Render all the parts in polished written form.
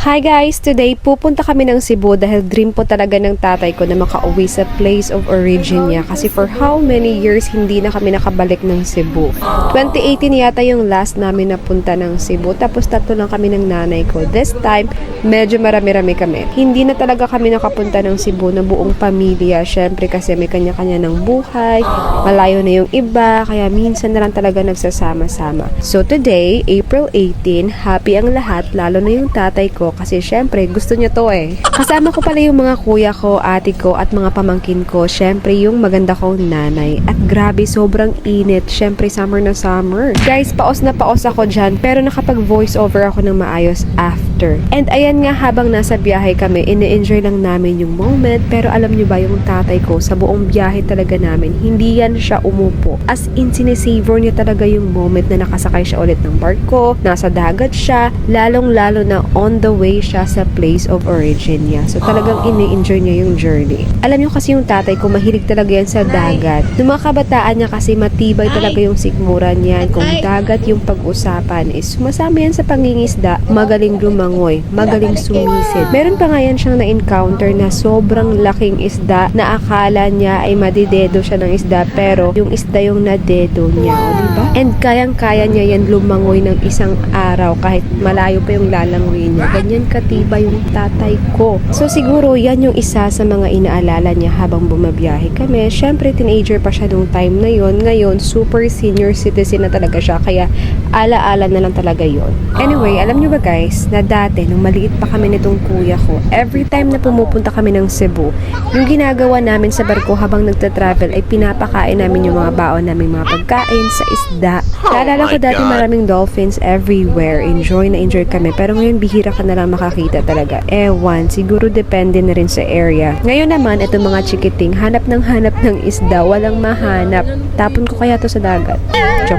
Hi guys! Today, pupunta kami ng Cebu dahil dream po talaga ng tatay ko na makauwi sa place of origin niya kasi for how many years hindi na kami nakabalik ng Cebu. 2018 yata yung last namin napunta ng Cebu tapos tatlo lang kami ng nanay ko. This time, medyo marami-rami kami. Hindi na talaga kami nakapunta ng Cebu na buong pamilya. Syempre kasi may kanya-kanya ng buhay, malayo na yung iba, kaya minsan na lang talaga nagsasama-sama. So today, April 18, happy ang lahat, lalo na yung tatay ko kasi syempre gusto niya to eh. Kasama ko pala yung mga kuya ko, ate ko at mga pamangkin ko. Syempre yung maganda kong nanay. At grabe, sobrang init. Syempre summer na summer. Guys, paos na paos ako dyan pero nakapag voice over ako ng maayos after. And ayan nga, habang nasa biyahe kami, ini-enjoy lang namin yung moment. Pero alam nyo ba yung tatay ko sa buong biyahe talaga namin, hindi yan siya umupo. As in, sinesavor niya talaga yung moment na nakasakay siya ulit ng barko, nasa dagat siya, lalong-lalo na on the way siya sa place of origin niya. So talagang ini-enjoy niya yung journey. Alam niyo kasi yung tatay ko, mahilig talaga yan sa dagat. Noong mga kabataan niya kasi matibay talaga yung sigmuran niyan. Kung dagat yung pag-usapan is sumasama yan sa pangingisda, magaling lumangoy, magaling sumisid. Meron pa nga yan siyang na-encounter na sobrang laking isda na akala niya ay madidedo siya ng isda pero yung isda yung nadedo niya. O, diba? And kayang-kaya niya yan lumangoy ng isang araw kahit malayo pa yung lalangoyin niya. Ganyan katiba yung tatay ko. So siguro yan yung isa sa mga inaalala niya habang bumabiyahe kami. Syempre teenager pa siya nung time na yon. Ngayon super senior citizen na talaga siya kaya ala-ala na lang talaga yon. Anyway, alam niyo ba guys na dati nung maliit pa kami nitong kuya ko, every time na pumupunta kami ng Cebu, yung ginagawa namin sa barko habang nagta-travel ay pinapakain namin yung mga baon namin mga pagkain sa isda. Naalala ko dati maraming dolphins everywhere. Enjoy na enjoy kami. Pero ngayon bihira ka na lang makakita talaga. Ewan, siguro depende na rin sa area. Ngayon naman, itong mga chikiting, hanap ng isda, walang mahanap. Tapon ko kaya to sa dagat.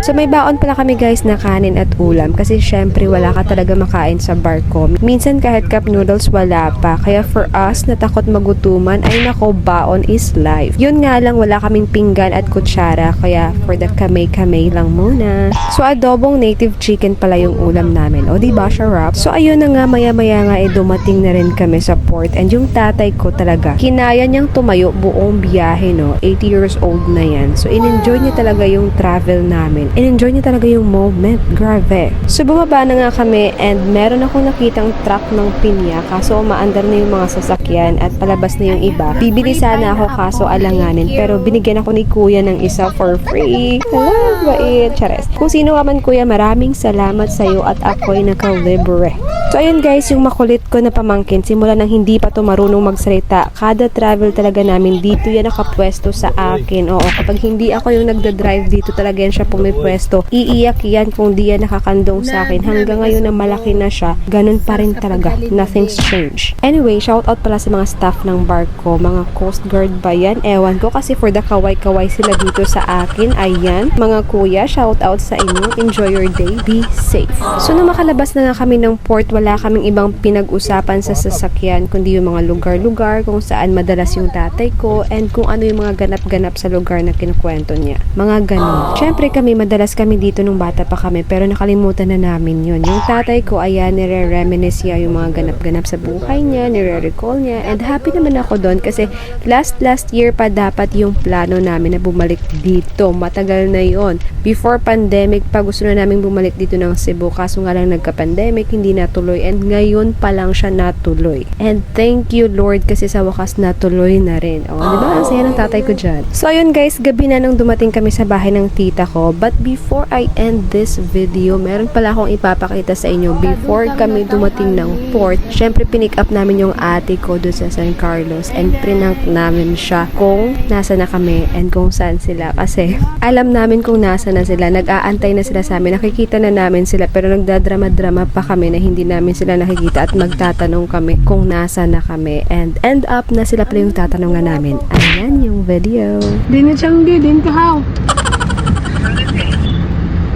So may baon pala kami guys na kanin at ulam kasi syempre wala ka talaga makain sa barko. Minsan kahit cup noodles wala pa. Kaya for us, natakot magutuman, ay nako, baon is life. Yun nga lang, wala kaming pinggan at kutsara. Kaya for the kamay-kamay lang muna. So adobong native chicken pala yung ulam namin. O diba siya wrap? So ayun na nga, maya-maya nga dumating na rin kami sa port. And yung tatay ko talaga, kinaya niyang tumayo buong biyahe, no? 80 years old na yan. So in-enjoy niya talaga yung travel namin. In-enjoy niya talaga yung moment. Grabe. So bumaba na nga kami and meron akong nakitang truck ng pinya kaso umaandar na yung mga sasakyan at palabas na yung iba. Bibili sana ako kaso alanganin pero binigyan ako ni kuya ng isa for free. Alam, bait. Chares. Kung sino ka man kuya, maraming salamat sa'yo at ako'y nakalibre. So ayun guys, yung makulit ko na pamangkin, simula nang hindi pa to marunong magsalita, kada travel talaga namin dito yan nakapwesto sa akin. Oo, kapag hindi ako yung nagda-drive dito talaga yan siya pumipwesto. Iiyak yan kung di yan nakakandong sa akin. Hanggang ngayon na malaki na siya, ganun pa rin talaga. Nothing's changed. Anyway, shout out pala sa mga staff ng barko, mga Coast Guard ba yan? Ewan ko kasi for the kaway-kaway sila dito sa akin. Ayan, mga kuya, shout out sa inyo. Enjoy your day. Be safe. So nung makalabas na nga kami ng port, wala kaming ibang pinag-usapan sa sasakyan kundi yung mga lugar-lugar kung saan madalas yung tatay ko and kung ano yung mga ganap-ganap sa lugar na kinukwento niya. Mga ganun. Syempre madalas kami dito nung bata pa kami pero nakalimutan na namin yun. Yung tatay ko, ayan, nire-reminisce niya yung mga ganap-ganap sa buhay niya, nire-recall niya and happy naman ako doon kasi last year pa dapat yung plano namin na bumalik dito. Matagal na yon. Before pandemic pa gusto na namin bumalik dito ng Cebu kaso nga lang nagka-pandemic, hindi natuloy and ngayon pa lang siya natuloy. And thank you Lord kasi sa wakas natuloy na rin. O, di ba? Ang saya ng tatay ko dyan. So ayun guys, gabi na nung dumating kami sa bahay ng tita ko. But before I end this video, meron pala akong ipapakita sa inyo. Before kami dumating ng port, syempre pinick up namin yung ate ko doon sa San Carlos and prinank namin siya kung nasa na kami and kung saan sila. Kasi alam namin kung nasa na sila. Nag-aantay na sila sa amin. Nakikita na namin sila pero nagdadrama-drama pa kami na hindi namin sila nakikita at magtatanong kami kung nasa na kami. And end up na sila pala yung tatanungan namin. Ayan yung video. Din ka how?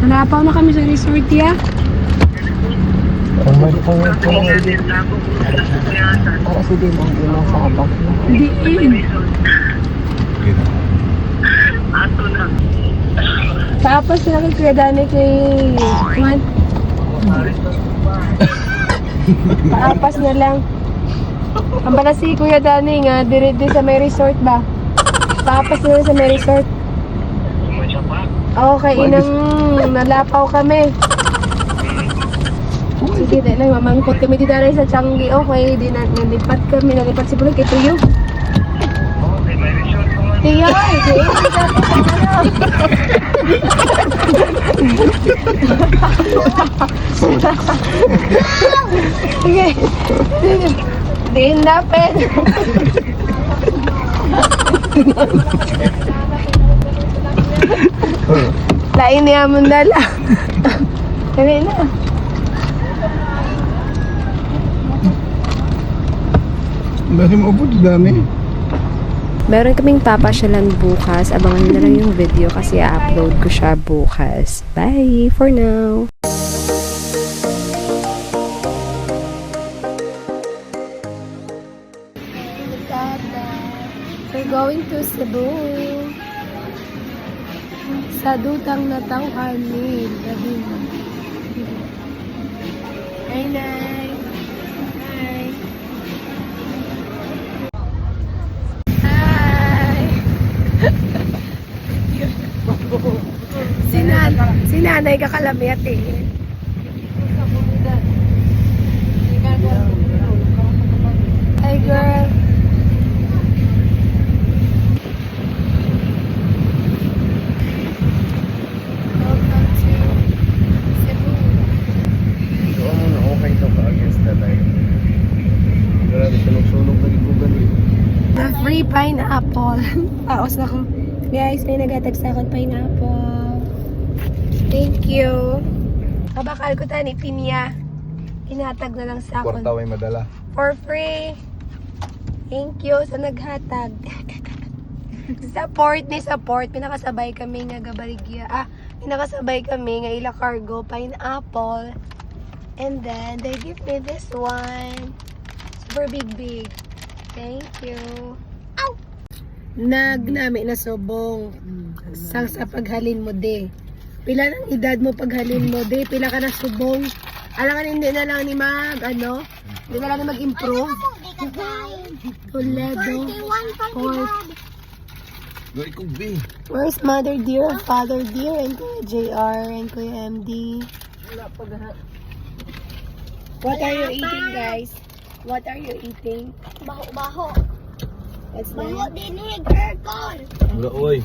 Nanapaw na kami sa resort ya. Hindi. Tapos sila kay Kuya Dani kay Juan. Paapas na lang. Ang bala si Kuya Dani nga, dire sa may resort ba? Paapas na lang sa may resort. Okay, inang nalapaw kami. Sige, dahil lang, mamangkot kami dito rin sa Changi. Okay, di na, nalipat kami, nalipat si Puloy kay Tuyo. Tiyo, di sige. Di hinapin. Lain niya mo dala. Dali na. Dami mo po, dami. Meron kaming papasyalan bukas. Abangan nyo na lang yung video kasi i-upload ko siya bukas. Bye for now! We're going to Cebu. Sa dutang na tawhanin. Hi, Nay. Hi. Hi. Si nanay kakalamiat eh. Hi, girl. Welcome to Cebu. Ito ang muna okay ito ka-against the line. Grabe, sunog-sunog na rin ko ganun. The free pineapple. Paos na ko. Guys, may nagatag sa akin pineapple. Thank you. Kabakal ko tani, pinya. Inatag na lang sa akin. Kwarta ay madala. For free. Thank you sa naghatag. Support. Pinakasabay kami nga gabaligya. Pinakasabay kami nga ila cargo, pineapple. And then, they give me this one. Super big. Thank you. Ow! Nagnami na subong. Sang sa paghalin mo de. Pila ng edad mo paghalin mo de. Pila ka na subong. Alangan hindi na lang ni hindi na lang ni mag-improve. Toledo. Port. Go ikog B. Where's Mother Dear and Father Dear and Kuya JR and Kuya MD? What are you eating, guys? What are you eating? Baho-baho. What's Baho that? dinig, aircon. Wala, oy.